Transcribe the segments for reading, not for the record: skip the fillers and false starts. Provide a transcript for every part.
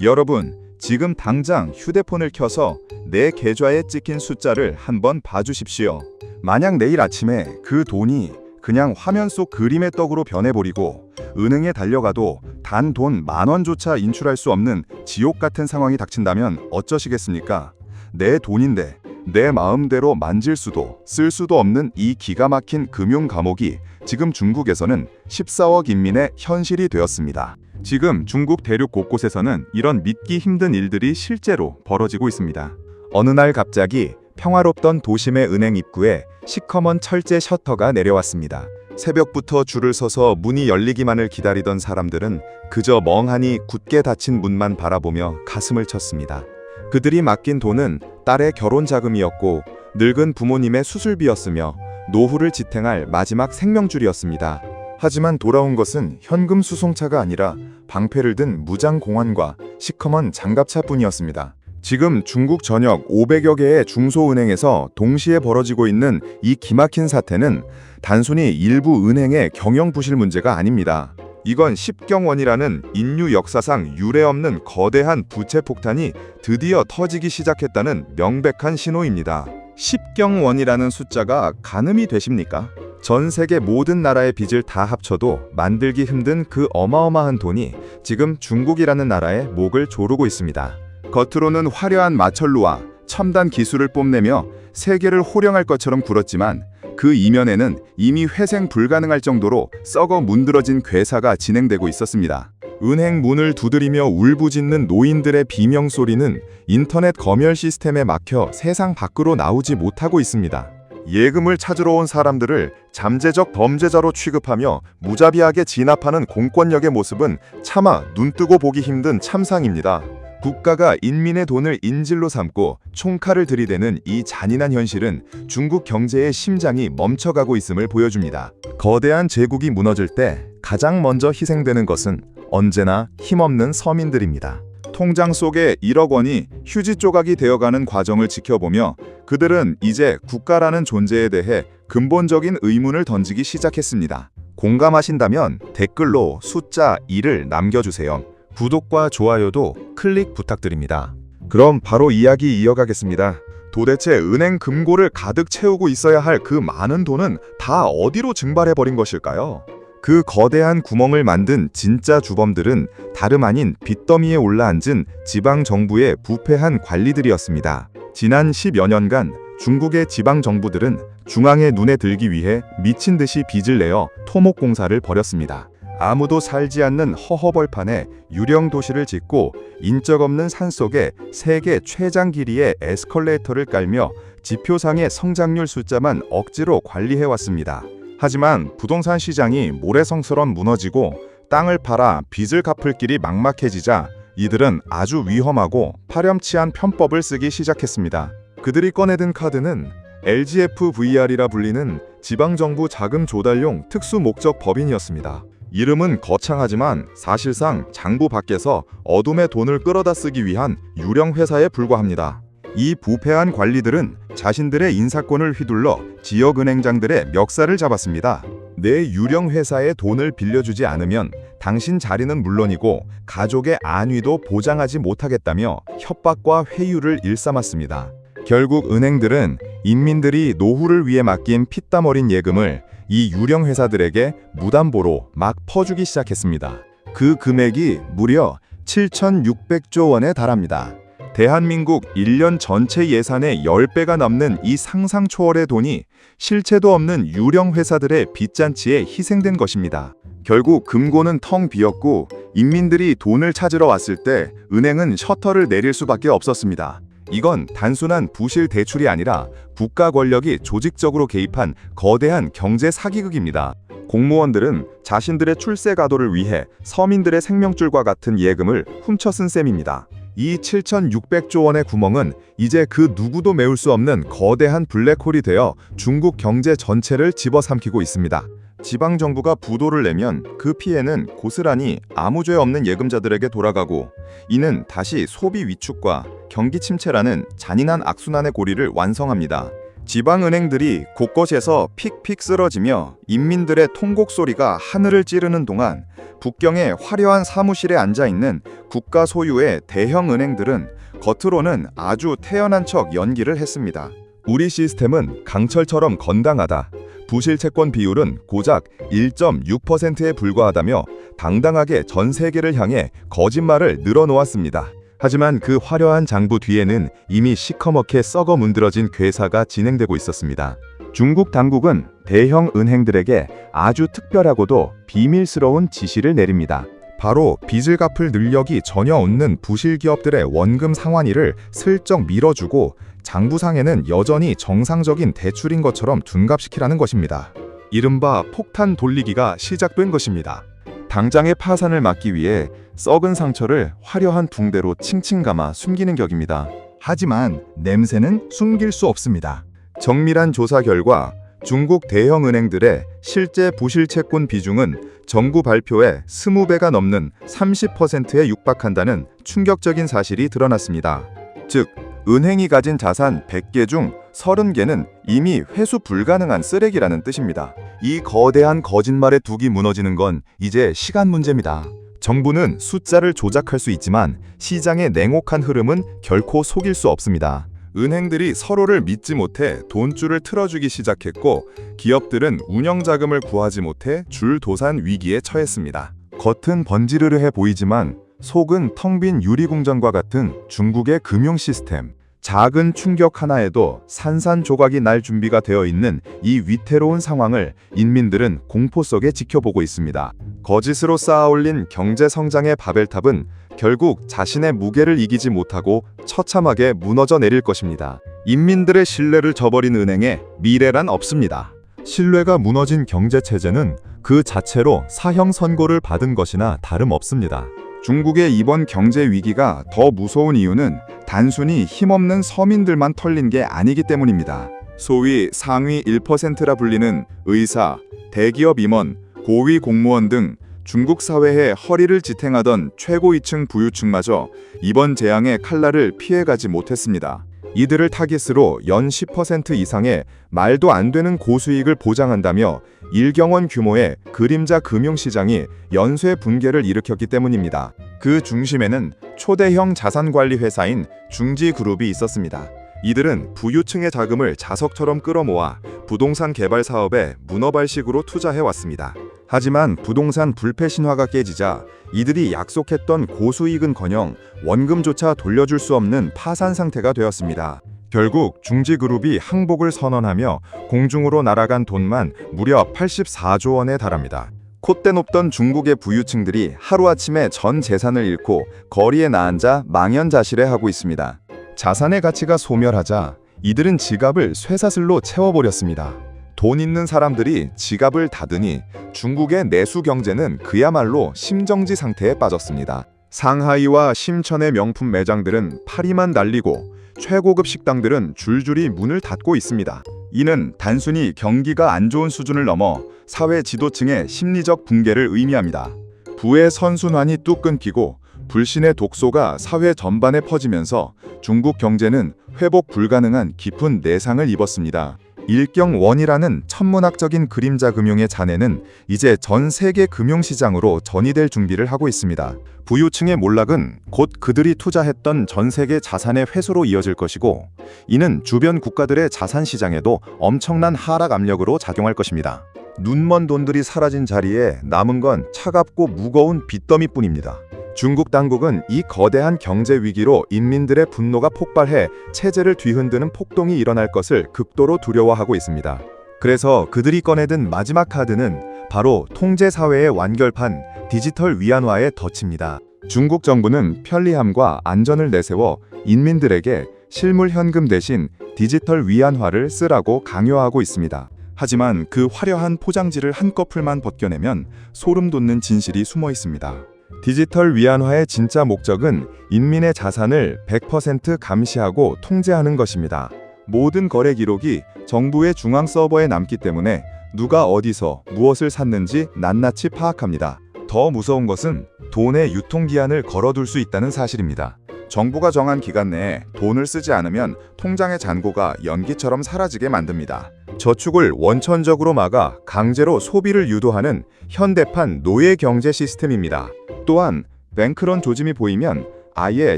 여러분, 지금 당장 휴대폰을 켜서 내 계좌에 찍힌 숫자를 한번 봐주십시오. 만약 내일 아침에 그 돈이 그냥 화면 속 그림의 떡으로 변해버리고 은행에 달려가도 단 돈 10,000원조차 인출할 수 없는 지옥 같은 상황이 닥친다면 어쩌시겠습니까? 내 돈인데 내 마음대로 만질 수도 쓸 수도 없는 이 기가 막힌 금융 감옥이 지금 중국에서는 14억 인민의 현실이 되었습니다. 지금 중국 대륙 곳곳에서는 이런 믿기 힘든 일들이 실제로 벌어지고 있습니다. 어느 날 갑자기 평화롭던 도심의 은행 입구에 시커먼 철제 셔터가 내려왔습니다. 새벽부터 줄을 서서 문이 열리기만을 기다리던 사람들은 그저 멍하니 굳게 닫힌 문만 바라보며 가슴을 쳤습니다. 그들이 맡긴 돈은 딸의 결혼 자금이었고 늙은 부모님의 수술비였으며 노후를 지탱할 마지막 생명줄이었습니다. 하지만 돌아온 것은 현금 수송차가 아니라 방패를 든 무장 공안과 시커먼 장갑차뿐이었습니다. 지금 중국 전역 500여 개의 중소은행에서 동시에 벌어지고 있는 이 기막힌 사태는 단순히 일부 은행의 경영 부실 문제가 아닙니다. 이건 십경원이라는 인류 역사상 유례없는 거대한 부채 폭탄이 드디어 터지기 시작했다는 명백한 신호입니다. 십경원이라는 숫자가 가늠이 되십니까? 전 세계 모든 나라의 빚을 다 합쳐도 만들기 힘든 그 어마어마한 돈이 지금 중국이라는 나라의 목을 조르고 있습니다. 겉으로는 화려한 마철루와 첨단 기술을 뽐내며 세계를 호령할 것처럼 굴었지만 그 이면에는 이미 회생 불가능할 정도로 썩어 문드러진 괴사가 진행되고 있었습니다. 은행 문을 두드리며 울부짖는 노인들의 비명소리는 인터넷 검열 시스템에 막혀 세상 밖으로 나오지 못하고 있습니다. 예금을 찾으러 온 사람들을 잠재적 범죄자로 취급하며 무자비하게 진압하는 공권력의 모습은 차마 눈뜨고 보기 힘든 참상입니다. 국가가 인민의 돈을 인질로 삼고 총칼을 들이대는 이 잔인한 현실은 중국 경제의 심장이 멈춰가고 있음을 보여줍니다. 거대한 제국이 무너질 때 가장 먼저 희생되는 것은 언제나 힘없는 서민들입니다. 통장 속에 1억 원이 휴지 조각이 되어가는 과정을 지켜보며 그들은 이제 국가라는 존재에 대해 근본적인 의문을 던지기 시작했습니다. 공감하신다면 댓글로 숫자 2를 남겨주세요. 구독과 좋아요도 클릭 부탁드립니다. 그럼 바로 이야기 이어가겠습니다. 도대체 은행 금고를 가득 채우고 있어야 할 그 많은 돈은 다 어디로 증발해버린 것일까요? 그 거대한 구멍을 만든 진짜 주범들은 다름 아닌 빚더미에 올라앉은 지방정부의 부패한 관리들이었습니다. 지난 10여 년간 중국의 지방정부들은 중앙의 눈에 들기 위해 미친 듯이 빚을 내어 토목공사를 벌였습니다. 아무도 살지 않는 허허벌판에 유령 도시를 짓고 인적 없는 산속에 세계 최장 길이의 에스컬레이터를 깔며 지표상의 성장률 숫자만 억지로 관리해왔습니다. 하지만 부동산 시장이 모래성처럼 무너지고 땅을 팔아 빚을 갚을 길이 막막해지자 이들은 아주 위험하고 파렴치한 편법을 쓰기 시작했습니다. 그들이 꺼내든 카드는 LGFVR이라 불리는 지방정부 자금 조달용 특수 목적 법인이었습니다. 이름은 거창하지만 사실상 장부 밖에서 어둠의 돈을 끌어다 쓰기 위한 유령 회사에 불과합니다. 이 부패한 관리들은 자신들의 인사권을 휘둘러 지역은행장들의 멱살을 잡았습니다. 내 유령 회사에 돈을 빌려주지 않으면 당신 자리는 물론이고 가족의 안위도 보장하지 못하겠다며 협박과 회유를 일삼았습니다. 결국 은행들은 인민들이 노후를 위해 맡긴 피땀 어린 예금을 이 유령 회사들에게 무담보로 막 퍼주기 시작했습니다. 그 금액이 무려 7,600조 원에 달합니다. 대한민국 1년 전체 예산의 10배가 넘는 이 상상 초월의 돈이 실체도 없는 유령 회사들의 빚잔치에 희생된 것입니다. 결국 금고는 텅 비었고 인민들이 돈을 찾으러 왔을 때 은행은 셔터를 내릴 수밖에 없었습니다. 이건 단순한 부실 대출이 아니라 국가 권력이 조직적으로 개입한 거대한 경제 사기극입니다. 공무원들은 자신들의 출세 가도를 위해 서민들의 생명줄과 같은 예금을 훔쳐 쓴 셈입니다. 이 7,600조 원의 구멍은 이제 그 누구도 메울 수 없는 거대한 블랙홀이 되어 중국 경제 전체를 집어삼키고 있습니다. 지방정부가 부도를 내면 그 피해는 고스란히 아무 죄 없는 예금자들에게 돌아가고 이는 다시 소비 위축과 경기 침체라는 잔인한 악순환의 고리를 완성합니다. 지방은행들이 곳곳에서 픽픽 쓰러지며 인민들의 통곡 소리가 하늘을 찌르는 동안 북경의 화려한 사무실에 앉아있는 국가 소유의 대형 은행들은 겉으로는 아주 태연한 척 연기를 했습니다. 우리 시스템은 강철처럼 건강하다. 부실 채권 비율은 고작 1.6%에 불과하다며 당당하게 전 세계를 향해 거짓말을 늘어놓았습니다. 하지만 그 화려한 장부 뒤에는 이미 시커멓게 썩어 문드러진 괴사가 진행되고 있었습니다. 중국 당국은 대형 은행들에게 아주 특별하고도 비밀스러운 지시를 내립니다. 바로 빚을 갚을 능력이 전혀 없는 부실 기업들의 원금 상환일을 슬쩍 미뤄주고 장부상에는 여전히 정상적인 대출인 것처럼 둔갑시키라는 것입니다. 이른바 폭탄 돌리기가 시작된 것입니다. 당장의 파산을 막기 위해 썩은 상처를 화려한 붕대로 칭칭 감아 숨기는 격입니다. 하지만 냄새는 숨길 수 없습니다. 정밀한 조사 결과 중국 대형 은행들의 실제 부실 채권 비중은 정부 발표의 20배가 넘는 30%에 육박한다는 충격적인 사실이 드러났습니다. 즉, 은행이 가진 자산 100개 중 30개는 이미 회수 불가능한 쓰레기라는 뜻입니다. 이 거대한 거짓말의 둑이 무너지는 건 이제 시간 문제입니다. 정부는 숫자를 조작할 수 있지만 시장의 냉혹한 흐름은 결코 속일 수 없습니다. 은행들이 서로를 믿지 못해 돈줄을 틀어주기 시작했고 기업들은 운영자금을 구하지 못해 줄도산 위기에 처했습니다. 겉은 번지르르해 보이지만 속은 텅 빈 유리궁전과 같은 중국의 금융 시스템. 작은 충격 하나에도 산산조각이 날 준비가 되어 있는 이 위태로운 상황을 인민들은 공포 속에 지켜보고 있습니다. 거짓으로 쌓아올린 경제 성장의 바벨탑은 결국 자신의 무게를 이기지 못하고 처참하게 무너져 내릴 것입니다. 인민들의 신뢰를 저버린 은행에 미래란 없습니다. 신뢰가 무너진 경제체제는 그 자체로 사형 선고를 받은 것이나 다름없습니다. 중국의 이번 경제 위기가 더 무서운 이유는 단순히 힘없는 서민들만 털린 게 아니기 때문입니다. 소위 상위 1%라 불리는 의사, 대기업 임원, 고위 공무원 등 중국 사회의 허리를 지탱하던 최고위층 부유층마저 이번 재앙의 칼날을 피해가지 못했습니다. 이들을 타깃으로 연 10% 이상의 말도 안 되는 고수익을 보장한다며 일경원 규모의 그림자 금융시장이 연쇄 붕괴를 일으켰기 때문입니다. 그 중심에는 초대형 자산관리 회사인 중지그룹이 있었습니다. 이들은 부유층의 자금을 자석처럼 끌어모아 부동산 개발 사업에 문어발식으로 투자해왔습니다. 하지만 부동산 불패 신화가 깨지자 이들이 약속했던 고수익은커녕 원금조차 돌려줄 수 없는 파산 상태가 되었습니다. 결국 중지그룹이 항복을 선언하며 공중으로 날아간 돈만 무려 84조 원에 달합니다. 콧대 높던 중국의 부유층들이 하루아침에 전 재산을 잃고 거리에 나앉아 망연자실해하고 있습니다. 자산의 가치가 소멸하자 이들은 지갑을 쇠사슬로 채워버렸습니다. 돈 있는 사람들이 지갑을 닫으니 중국의 내수 경제는 그야말로 심정지 상태에 빠졌습니다. 상하이와 심천의 명품 매장들은 파리만 날리고 최고급 식당들은 줄줄이 문을 닫고 있습니다. 이는 단순히 경기가 안 좋은 수준을 넘어 사회 지도층의 심리적 붕괴를 의미합니다. 부의 선순환이 뚝 끊기고 불신의 독소가 사회 전반에 퍼지면서 중국 경제는 회복 불가능한 깊은 내상을 입었습니다. 일경원이라는 천문학적인 그림자 금융의 잔해는 이제 전 세계 금융시장으로 전이될 준비를 하고 있습니다. 부유층의 몰락은 곧 그들이 투자했던 전 세계 자산의 회수로 이어질 것이고 이는 주변 국가들의 자산 시장에도 엄청난 하락 압력으로 작용할 것입니다. 눈먼 돈들이 사라진 자리에 남은 건 차갑고 무거운 빚더미뿐입니다. 중국 당국은 이 거대한 경제 위기로 인민들의 분노가 폭발해 체제를 뒤흔드는 폭동이 일어날 것을 극도로 두려워하고 있습니다. 그래서 그들이 꺼내든 마지막 카드는 바로 통제사회의 완결판 디지털 위안화에 덫입니다. 중국 정부는 편리함과 안전을 내세워 인민들에게 실물 현금 대신 디지털 위안화를 쓰라고 강요하고 있습니다. 하지만 그 화려한 포장지를 한꺼풀만 벗겨내면 소름 돋는 진실이 숨어 있습니다. 디지털 위안화의 진짜 목적은 인민의 자산을 100% 감시하고 통제하는 것입니다. 모든 거래 기록이 정부의 중앙 서버에 남기 때문에 누가 어디서 무엇을 샀는지 낱낱이 파악합니다. 더 무서운 것은 돈의 유통기한을 걸어둘 수 있다는 사실입니다. 정부가 정한 기간 내에 돈을 쓰지 않으면 통장의 잔고가 연기처럼 사라지게 만듭니다. 저축을 원천적으로 막아 강제로 소비를 유도하는 현대판 노예 경제 시스템입니다. 또한 뱅크런 조짐이 보이면 아예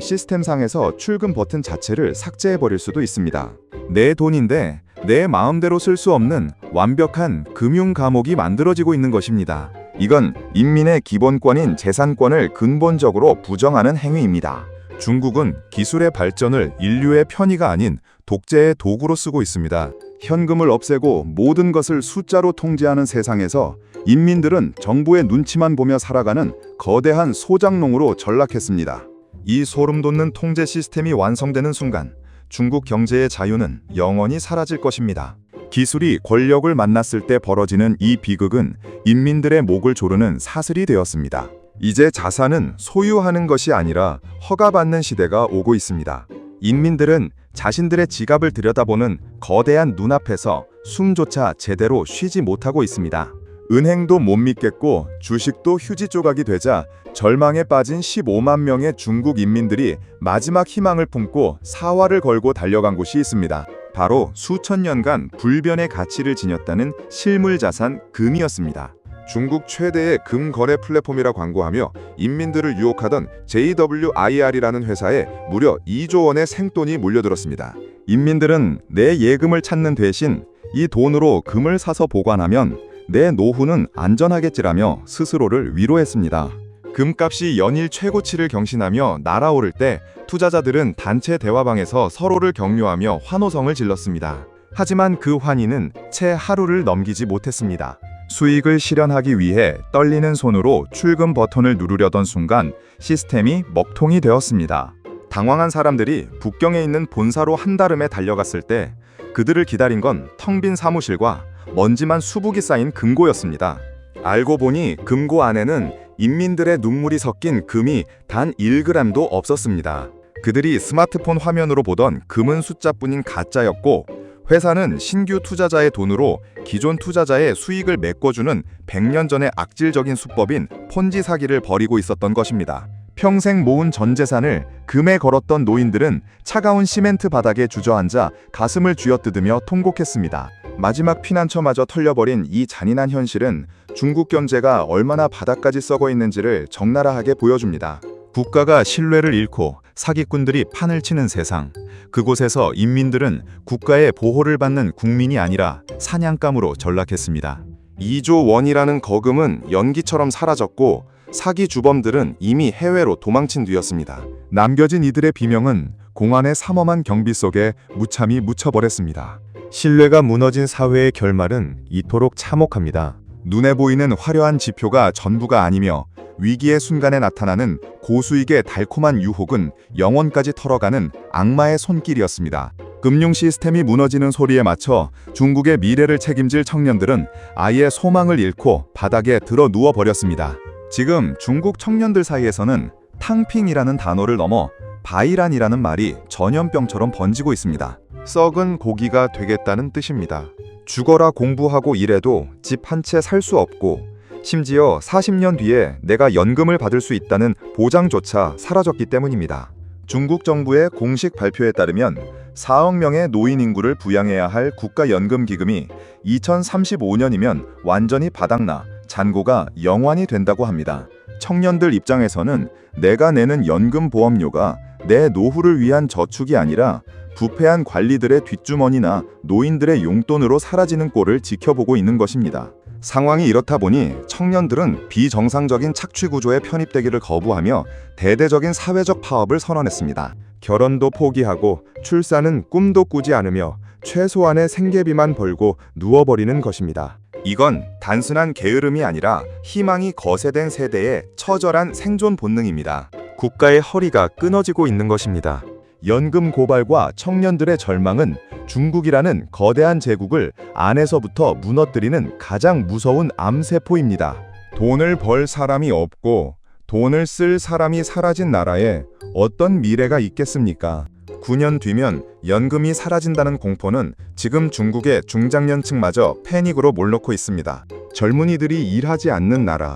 시스템상에서 출금 버튼 자체를 삭제해버릴 수도 있습니다. 내 돈인데 내 마음대로 쓸 수 없는 완벽한 금융 감옥이 만들어지고 있는 것입니다. 이건 인민의 기본권인 재산권을 근본적으로 부정하는 행위입니다. 중국은 기술의 발전을 인류의 편의가 아닌 독재의 도구로 쓰고 있습니다. 현금을 없애고 모든 것을 숫자로 통제하는 세상에서 인민들은 정부의 눈치만 보며 살아가는 거대한 소장농으로 전락했습니다. 이 소름 돋는 통제 시스템이 완성되는 순간 중국 경제의 자유는 영원히 사라질 것입니다. 기술이 권력을 만났을 때 벌어지는 이 비극은 인민들의 목을 조르는 사슬이 되었습니다. 이제 자산은 소유하는 것이 아니라 허가받는 시대가 오고 있습니다. 인민들은 자신들의 지갑을 들여다보는 거대한 눈앞에서 숨조차 제대로 쉬지 못하고 있습니다. 은행도 못 믿겠고 주식도 휴지 조각이 되자 절망에 빠진 15만 명의 중국 인민들이 마지막 희망을 품고 사활을 걸고 달려간 곳이 있습니다. 바로 수천 년간 불변의 가치를 지녔다는 실물자산 금이었습니다. 중국 최대의 금 거래 플랫폼이라 광고하며 인민들을 유혹하던 JWIR이라는 회사에 무려 2조 원의 생돈이 몰려들었습니다. 인민들은 내 예금을 찾는 대신 이 돈으로 금을 사서 보관하면 내 노후는 안전하겠지라며 스스로를 위로했습니다. 금값이 연일 최고치를 경신하며 날아오를 때 투자자들은 단체 대화방에서 서로를 격려하며 환호성을 질렀습니다. 하지만 그 환희는 채 하루를 넘기지 못했습니다. 수익을 실현하기 위해 떨리는 손으로 출금 버튼을 누르려던 순간 시스템이 먹통이 되었습니다. 당황한 사람들이 북경에 있는 본사로 한달음에 달려갔을 때 그들을 기다린 건 텅 빈 사무실과 먼지만 수북이 쌓인 금고였습니다. 알고 보니 금고 안에는 인민들의 눈물이 섞인 금이 단 1g도 없었습니다. 그들이 스마트폰 화면으로 보던 금은 숫자뿐인 가짜였고 회사는 신규 투자자의 돈으로 기존 투자자의 수익을 메꿔주는 100년 전의 악질적인 수법인 폰지 사기를 벌이고 있었던 것입니다. 평생 모은 전 재산을 금에 걸었던 노인들은 차가운 시멘트 바닥에 주저앉아 가슴을 쥐어뜯으며 통곡했습니다. 마지막 피난처마저 털려버린 이 잔인한 현실은 중국 경제가 얼마나 바닥까지 썩어 있는지를 적나라하게 보여줍니다. 국가가 신뢰를 잃고 사기꾼들이 판을 치는 세상, 그곳에서 인민들은 국가의 보호를 받는 국민이 아니라 사냥감으로 전락했습니다. 2조 원이라는 거금은 연기처럼 사라졌고 사기 주범들은 이미 해외로 도망친 뒤였습니다. 남겨진 이들의 비명은 공안의 삼엄한 경비 속에 무참히 묻혀버렸습니다. 신뢰가 무너진 사회의 결말은 이토록 참혹합니다. 눈에 보이는 화려한 지표가 전부가 아니며 위기의 순간에 나타나는 고수익의 달콤한 유혹은 영혼까지 털어가는 악마의 손길이었습니다. 금융 시스템이 무너지는 소리에 맞춰 중국의 미래를 책임질 청년들은 아예 소망을 잃고 바닥에 들어 누워버렸습니다. 지금 중국 청년들 사이에서는 탕핑이라는 단어를 넘어 바이란이라는 말이 전염병처럼 번지고 있습니다. 썩은 고기가 되겠다는 뜻입니다. 죽어라 공부하고 일해도 집 한 채 살 수 없고 심지어 40년 뒤에 내가 연금을 받을 수 있다는 보장조차 사라졌기 때문입니다. 중국 정부의 공식 발표에 따르면 4억 명의 노인 인구를 부양해야 할 국가연금기금이 2035년이면 완전히 바닥나 잔고가 영환이 된다고 합니다. 청년들 입장에서는 내가 내는 연금 보험료가 내 노후를 위한 저축이 아니라 부패한 관리들의 뒷주머니나 노인들의 용돈으로 사라지는 꼴을 지켜보고 있는 것입니다. 상황이 이렇다 보니 청년들은 비정상적인 착취 구조에 편입되기를 거부하며 대대적인 사회적 파업을 선언했습니다. 결혼도 포기하고 출산은 꿈도 꾸지 않으며 최소한의 생계비만 벌고 누워버리는 것입니다. 이건 단순한 게으름이 아니라 희망이 거세된 세대의 처절한 생존 본능입니다. 국가의 허리가 끊어지고 있는 것입니다. 연금 고발과 청년들의 절망은 중국이라는 거대한 제국을 안에서부터 무너뜨리는 가장 무서운 암세포입니다. 돈을 벌 사람이 없고 돈을 쓸 사람이 사라진 나라에 어떤 미래가 있겠습니까? 9년 뒤면 연금이 사라진다는 공포는 지금 중국의 중장년층마저 패닉으로 몰놓고 있습니다. 젊은이들이 일하지 않는 나라,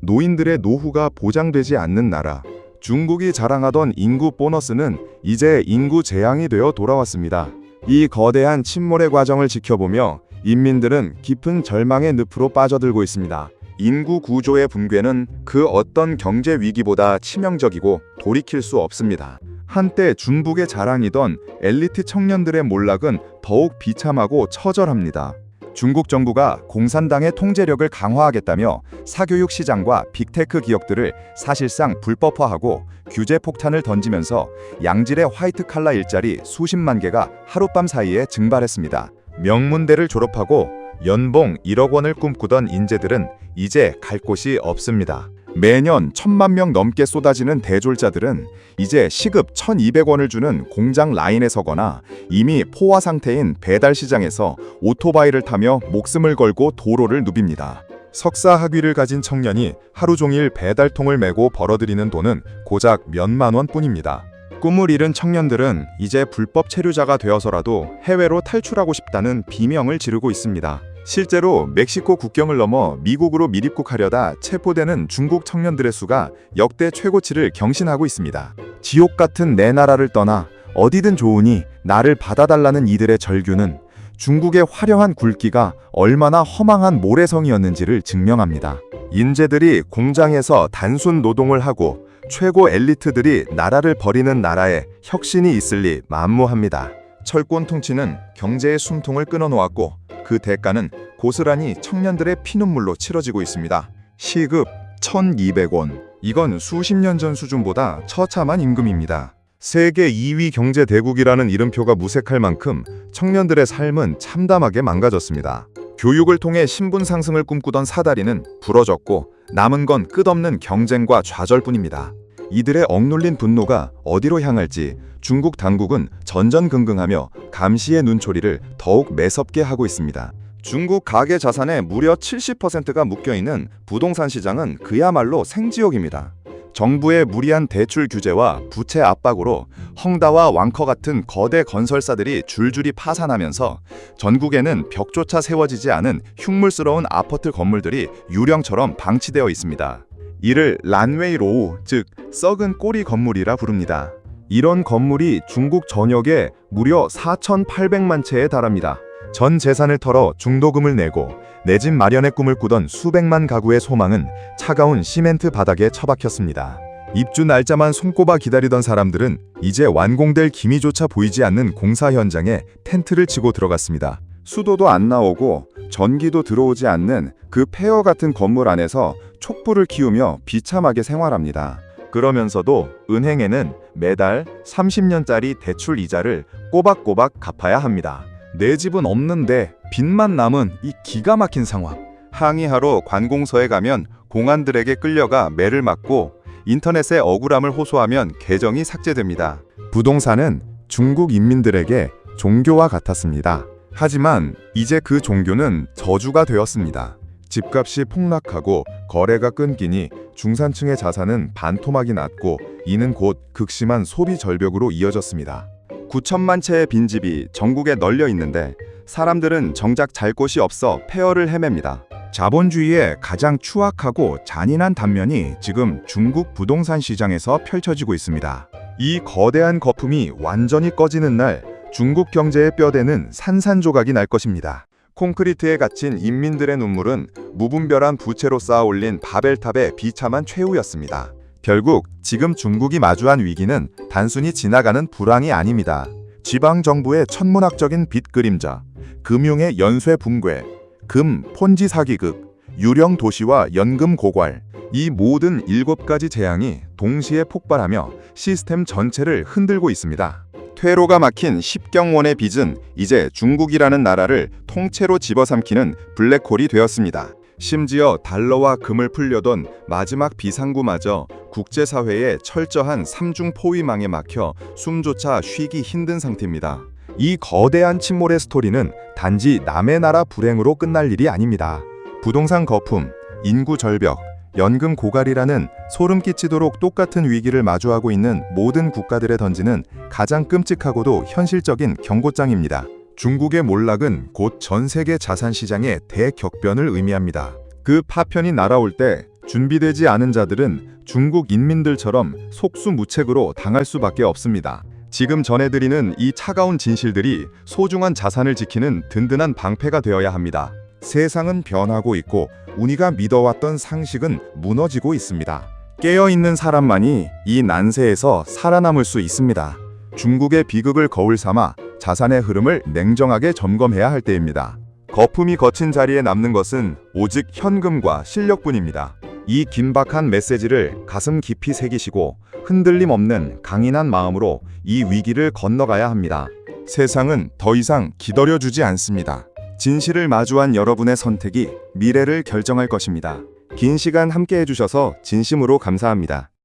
노인들의 노후가 보장되지 않는 나라, 중국이 자랑하던 인구 보너스는 이제 인구 재앙이 되어 돌아왔습니다. 이 거대한 침몰의 과정을 지켜보며 인민들은 깊은 절망의 늪으로 빠져들고 있습니다. 인구 구조의 붕괴는 그 어떤 경제 위기보다 치명적이고 돌이킬 수 없습니다. 한때 중국의 자랑이던 엘리트 청년들의 몰락은 더욱 비참하고 처절합니다. 중국 정부가 공산당의 통제력을 강화하겠다며 사교육 시장과 빅테크 기업들을 사실상 불법화하고 규제 폭탄을 던지면서 양질의 화이트 칼라 일자리 수십만 개가 하룻밤 사이에 증발했습니다. 명문대를 졸업하고 연봉 1억 원을 꿈꾸던 인재들은 이제 갈 곳이 없습니다. 매년 1,000만 명 넘게 쏟아지는 대졸자들은 이제 시급 1,200원을 주는 공장 라인에 서거나 이미 포화 상태인 배달 시장에서 오토바이를 타며 목숨을 걸고 도로를 누빕니다. 석사 학위를 가진 청년이 하루 종일 배달통을 메고 벌어들이는 돈은 고작 몇만 원뿐입니다. 꿈을 잃은 청년들은 이제 불법 체류자가 되어서라도 해외로 탈출하고 싶다는 비명을 지르고 있습니다. 실제로 멕시코 국경을 넘어 미국으로 밀입국하려다 체포되는 중국 청년들의 수가 역대 최고치를 경신하고 있습니다. 지옥 같은 내 나라를 떠나 어디든 좋으니 나를 받아달라는 이들의 절규는 중국의 화려한 굴기가 얼마나 허망한 모래성이었는지를 증명합니다. 인재들이 공장에서 단순 노동을 하고 최고 엘리트들이 나라를 버리는 나라에 혁신이 있을 리 만무합니다. 철권 통치는 경제의 숨통을 끊어놓았고 그 대가는 고스란히 청년들의 피눈물로 치러지고 있습니다. 시급 1,200원. 이건 수십 년 전 수준보다 처참한 임금입니다. 세계 2위 경제 대국이라는 이름표가 무색할 만큼 청년들의 삶은 참담하게 망가졌습니다. 교육을 통해 신분 상승을 꿈꾸던 사다리는 부러졌고 남은 건 끝없는 경쟁과 좌절뿐입니다. 이들의 억눌린 분노가 어디로 향할지 중국 당국은 전전긍긍하며 감시의 눈초리를 더욱 매섭게 하고 있습니다. 중국 가계 자산의 무려 70%가 묶여있는 부동산 시장은 그야말로 생지옥입니다. 정부의 무리한 대출 규제와 부채 압박으로 헝다와 왕커 같은 거대 건설사들이 줄줄이 파산하면서 전국에는 벽조차 세워지지 않은 흉물스러운 아파트 건물들이 유령처럼 방치되어 있습니다. 이를 란웨이 로우, 즉 썩은 꼬리 건물이라 부릅니다. 이런 건물이 중국 전역에 무려 4,800만 채에 달합니다. 전 재산을 털어 중도금을 내고 내 집 마련의 꿈을 꾸던 수백만 가구의 소망은 차가운 시멘트 바닥에 처박혔습니다. 입주 날짜만 손꼽아 기다리던 사람들은 이제 완공될 기미조차 보이지 않는 공사 현장에 텐트를 치고 들어갔습니다. 수도도 안 나오고 전기도 들어오지 않는 그 폐허 같은 건물 안에서 촛불을 키우며 비참하게 생활합니다. 그러면서도 은행에는 매달 30년짜리 대출 이자를 꼬박꼬박 갚아야 합니다. 내 집은 없는데 빚만 남은 이 기가 막힌 상황. 항의하러 관공서에 가면 공안들에게 끌려가 매를 맞고 인터넷에 억울함을 호소하면 계정이 삭제됩니다. 부동산은 중국 인민들에게 종교와 같았습니다. 하지만 이제 그 종교는 저주가 되었습니다. 집값이 폭락하고 거래가 끊기니 중산층의 자산은 반토막이 났고 이는 곧 극심한 소비 절벽으로 이어졌습니다. 9천만 채의 빈집이 전국에 널려 있는데 사람들은 정작 잘 곳이 없어 폐허를 헤맵니다. 자본주의의 가장 추악하고 잔인한 단면이 지금 중국 부동산 시장에서 펼쳐지고 있습니다. 이 거대한 거품이 완전히 꺼지는 날 중국 경제의 뼈대는 산산조각이 날 것입니다. 콘크리트에 갇힌 인민들의 눈물은 무분별한 부채로 쌓아올린 바벨탑의 비참한 최후였습니다. 결국 지금 중국이 마주한 위기는 단순히 지나가는 불황이 아닙니다. 지방정부의 천문학적인 빚 그림자, 금융의 연쇄 붕괴, 금 폰지 사기극, 유령 도시와 연금 고갈, 이 모든 7가지 재앙이 동시에 폭발하며 시스템 전체를 흔들고 있습니다. 퇴로가 막힌 10경원의 빚은 이제 중국이라는 나라를 통째로 집어삼키는 블랙홀이 되었습니다. 심지어 달러와 금을 풀려던 마지막 비상구마저 국제사회의 철저한 삼중 포위망에 막혀 숨조차 쉬기 힘든 상태입니다. 이 거대한 침몰의 스토리는 단지 남의 나라 불행으로 끝날 일이 아닙니다. 부동산 거품, 인구 절벽, 연금 고갈이라는 소름 끼치도록 똑같은 위기를 마주하고 있는 모든 국가들에 던지는 가장 끔찍하고도 현실적인 경고장입니다. 중국의 몰락은 곧 전 세계 자산 시장의 대격변을 의미합니다. 그 파편이 날아올 때 준비되지 않은 자들은 중국 인민들처럼 속수무책으로 당할 수밖에 없습니다. 지금 전해드리는 이 차가운 진실들이 소중한 자산을 지키는 든든한 방패가 되어야 합니다. 세상은 변하고 있고 우리가 믿어왔던 상식은 무너지고 있습니다. 깨어있는 사람만이 이 난세에서 살아남을 수 있습니다. 중국의 비극을 거울 삼아 자산의 흐름을 냉정하게 점검해야 할 때입니다. 거품이 거친 자리에 남는 것은 오직 현금과 실력뿐입니다. 이 긴박한 메시지를 가슴 깊이 새기시고 흔들림 없는 강인한 마음으로 이 위기를 건너가야 합니다. 세상은 더 이상 기다려주지 않습니다. 진실을 마주한 여러분의 선택이 미래를 결정할 것입니다. 긴 시간 함께 해주셔서 진심으로 감사합니다.